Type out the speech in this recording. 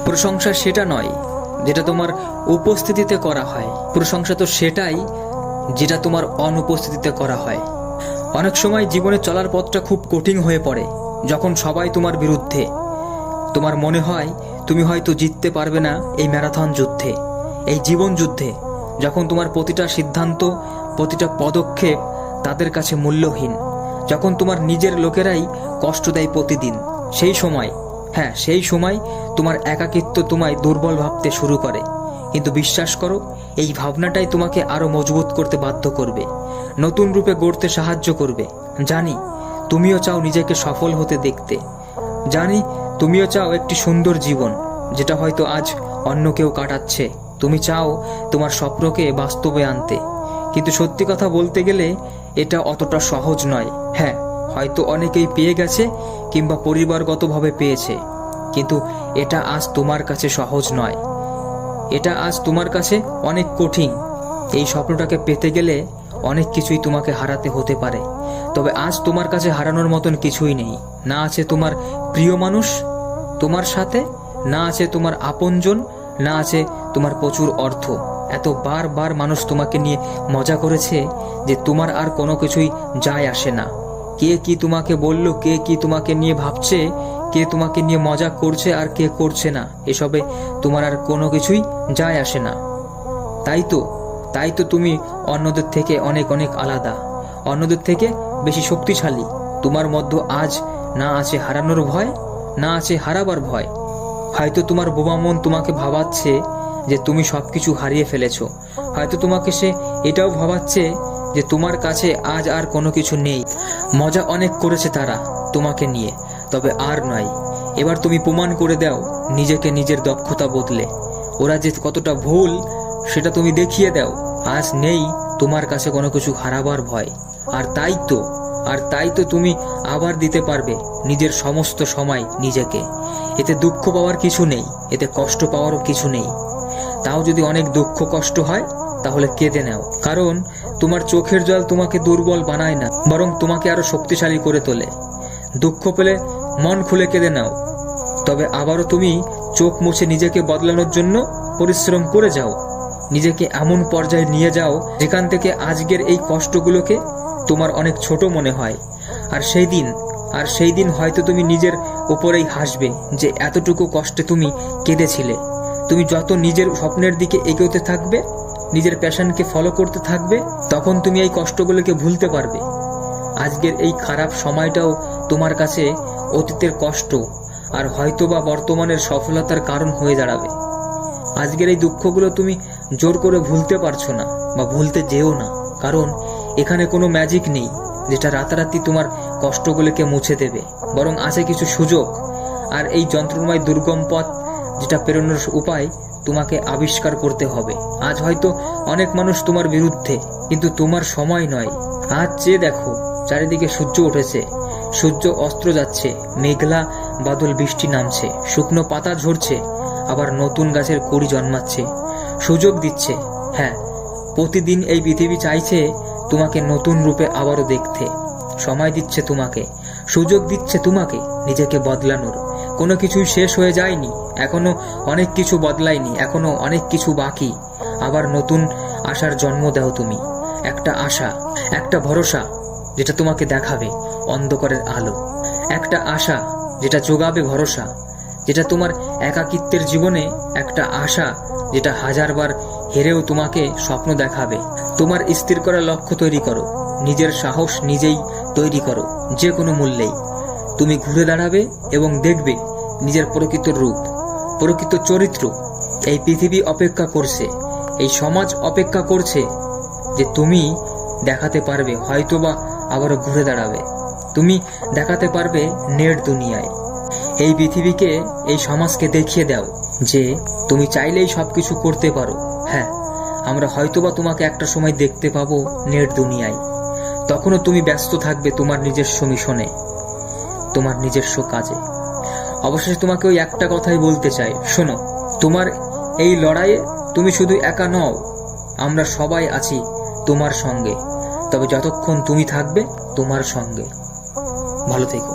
প্রশংসা সেটা নয় যেটা তোমার উপস্থিতিতে করা হয়, প্রশংসা তো সেটাই যেটা তোমার অনুপস্থিতিতে করা হয়। অনেক সময় জীবনে চলার পথটা খুব কঠিন হয়ে পড়ে, যখন সবাই তোমার বিরুদ্ধে। তোমার মনে হয় তুমি হয়তো জিততে পারবে না এই ম্যারাথন যুদ্ধে, এই জীবন যুদ্ধে, যখন তোমার প্রতিটা সিদ্ধান্ত, প্রতিটা পদক্ষেপ তাদের কাছে মূল্যহীন, যখন তোমার নিজের লোকেরাই কষ্ট দেয় প্রতিদিন। সেই সময় তোমার একাকিত্ব তোমায় দুর্বল ভাবতে শুরু করে। কিন্তু বিশ্বাস করো, এই ভাবনাটাই তোমাকে আরো মজবুত করতে বাধ্য করবে, নতুন রূপে গড়তে সাহায্য করবে। জানি তুমিও চাও নিজেকে সফল হতে দেখতে, জানি তুমিও চাও একটি সুন্দর জীবন, যেটা হয়তো আজ অন্য কেউ কাটাচ্ছে। তুমি চাও তোমার স্বপ্নকে বাস্তবে আনতে, কিন্তু সত্যি কথা বলতে গেলে এটা অতটা সহজ নয়। হ্যাঁ, হয়তো অনেকেই পেয়ে গেছে কিংবা পরিবারগতভাবে পেয়েছে, কিন্তু এটা আজ তোমার কাছে সহজ নয়। এটা আজ তোমার কাছে অনেক কঠিন। এই স্বপ্নটাকে পেতে গেলে অনেক কিছুই তোমাকে হারাতে হতে পারে, তবে আজ তোমার কাছে হারানোর মতন কিছুই নেই। না আছে তোমার প্রিয় মানুষ তোমার সাথে, না আছে তোমার আপনজন, না আছে তোমার প্রচুর অর্থ। এত বারবার মানুষ তোমাকে নিয়ে মজা করেছে যে তোমার আর কোনো কিছুই যায় আসে না। কে কি তোমাকে বলল, কে কি তোমাকে নিয়ে ভাবছে, কে তোমাকে নিয়ে মজা করছে আর কে করছে না, এসবে তোমার আর কোনো কিছুই যায় আসে না। তাই তো তুমি অন্যদের থেকে অনেক অনেক আলাদা, অন্যদের থেকে বেশি শক্তিশালী। তোমার মধ্যে আজ না আছে হারানোর ভয়, না আছে হারাবার ভয়। হয়তো তোমার বোবা মন তোমাকে ভাবাচ্ছে যে তুমি সবকিছু হারিয়ে ফেলেছো, হয়তো তোমাকে সে এটাও ভাবাচ্ছে যে তোমার কাছে আজ আর কোনো কিছু নেই। মজা অনেক করেছে তারা তোমাকে নিয়ে, তবে আর নয়। এবার তুমি প্রমাণ করে দাও নিজেকে, নিজের দক্ষতা বদলে। ওরা যে কতটা ভুল সেটা তুমি দেখিয়ে দাও। আজ নেই তোমার কাছে কোনো কিছু হারাবার ভয়। আর তাই তো তুমি আবার দিতে পারবে নিজের সমস্ত সময় নিজেকে। এতে দুঃখ পাওয়ার কিছু নেই, এতে কষ্ট পাওয়ারও কিছু নেই। তাও যদি অনেক দুঃখ কষ্ট হয় তাহলে কেঁদে নাও, কারণ তোমার চোখের জল তোমাকে দুর্বল বানায় না, বরং তোমাকে আরো শক্তিশালী করে তোলে। দুঃখ পেলে মন খুলে কেঁদে নাও, তবে আবারও তুমি চোখ মুছে নিজেকে বদলানোর জন্য পরিশ্রম করে যাও। নিজেকে এমন পর্যায়ে নিয়ে যাও যেখান থেকে আজকের এই কষ্টগুলোকে তোমার অনেক ছোট মনে হয়। আর সেই দিন হয়তো তুমি নিজের উপরেই হাসবে যে এতটুকু কষ্টে তুমি কেঁদেছিলে। তুমি যত নিজের স্বপ্নের দিকে এগোতে থাকবে, নিজের প্যাশনকে ফলো করতে থাকবে, তখন তুমি এই কষ্টগুলোকে ভুলতে পারবে। আজকের এই খারাপ সময়টাও তোমার কাছে অতীতের কষ্ট আর হয়তোবা বর্তমানের সফলতার কারণ হয়ে দাঁড়াবে। আজকের এই দুঃখগুলো তুমি জোর করে ভুলতে পারছো না বা ভুলতে যেও না, কারণ এখানে কোনো ম্যাজিক নেই যেটা রাতারাতি তোমার কষ্টগুলোকে মুছে দেবে, বরং আছে কিছু সুযোগ। আর এই যন্ত্রণাময় দুর্গম পথ যেটা পেরোনোর উপায় তোমাকে আবিষ্কার করতে হবে। আজ হয়তো অনেক মানুষ তোমার বিরুদ্ধে, কিন্তু তোমার সময় নয়। আজ চেয়ে দেখো, চারিদিকে সূর্য উঠেছে, সূর্য অস্ত্র যাচ্ছে, মেঘলা বাদল বৃষ্টি নামছে, শুকনো পাতা ঝরছে, আবার নতুন গাছের কুঁড়ি জন্মাচ্ছে। সুযোগ দিচ্ছে, হ্যাঁ, প্রতিদিন এই পৃথিবী চাইছে তোমাকে নতুন রূপে আবারও দেখতে। সময় দিচ্ছে তোমাকে, সুযোগ দিচ্ছে তোমাকে নিজেকে বদলানোর। কোনো কিছুই শেষ হয়ে যায়নি, এখনো অনেক কিছু বদলায়নি, এখনো অনেক কিছু বাকি। আবার নতুন আশার জন্ম দাও তুমি। একটা আশা, একটা ভরসা যেটা তোমাকে দেখাবে অন্ধকারের আলো। একটা আশা যেটা যোগাবে ভরসা, যেটা তোমার একাকিত্বের জীবনে একটা আশা যেটা হাজারবার হেরেও তোমাকে স্বপ্ন দেখাবে। তোমার স্থির করা লক্ষ্য তৈরি করো, নিজের সাহস নিজেই তৈরি করো। যে কোনো মূল্যেই তুমি ঘুরে দাঁড়াবে এবং দেখবে নিজের প্রকৃত রূপ, প্রকৃত চরিত্র। এই পৃথিবী অপেক্ষা করছে, এই সমাজ অপেক্ষা করছে যে তুমি দেখাতে পারবে, হয়তোবা আবারও ঘুরে দাঁড়াবে। তুমি দেখাতে পারবে নেট দুনিয়ায়। এই পৃথিবীকে, এই সমাজকে দেখিয়ে দাও যে তুমি চাইলেই সবকিছু করতে পারো। হ্যাঁ, আমরা হয়তোবা তোমাকে একটা সময় দেখতে পাবো নেট দুনিয়ায়। তখনও তুমি ব্যস্ত থাকবে তোমার নিজস্ব মিশনে, তোমার নিজস্ব কাজে। অবশেষে তোমাকে ওই একটা কথাই বলতে চাই, শোনো, তোমার এই লড়াইয়ে তুমি শুধু একা নও, আমরা সবাই আছি তোমার সঙ্গে। তবে যতক্ষণ তুমি থাকবে তোমার সঙ্গে। ভালো থেকো।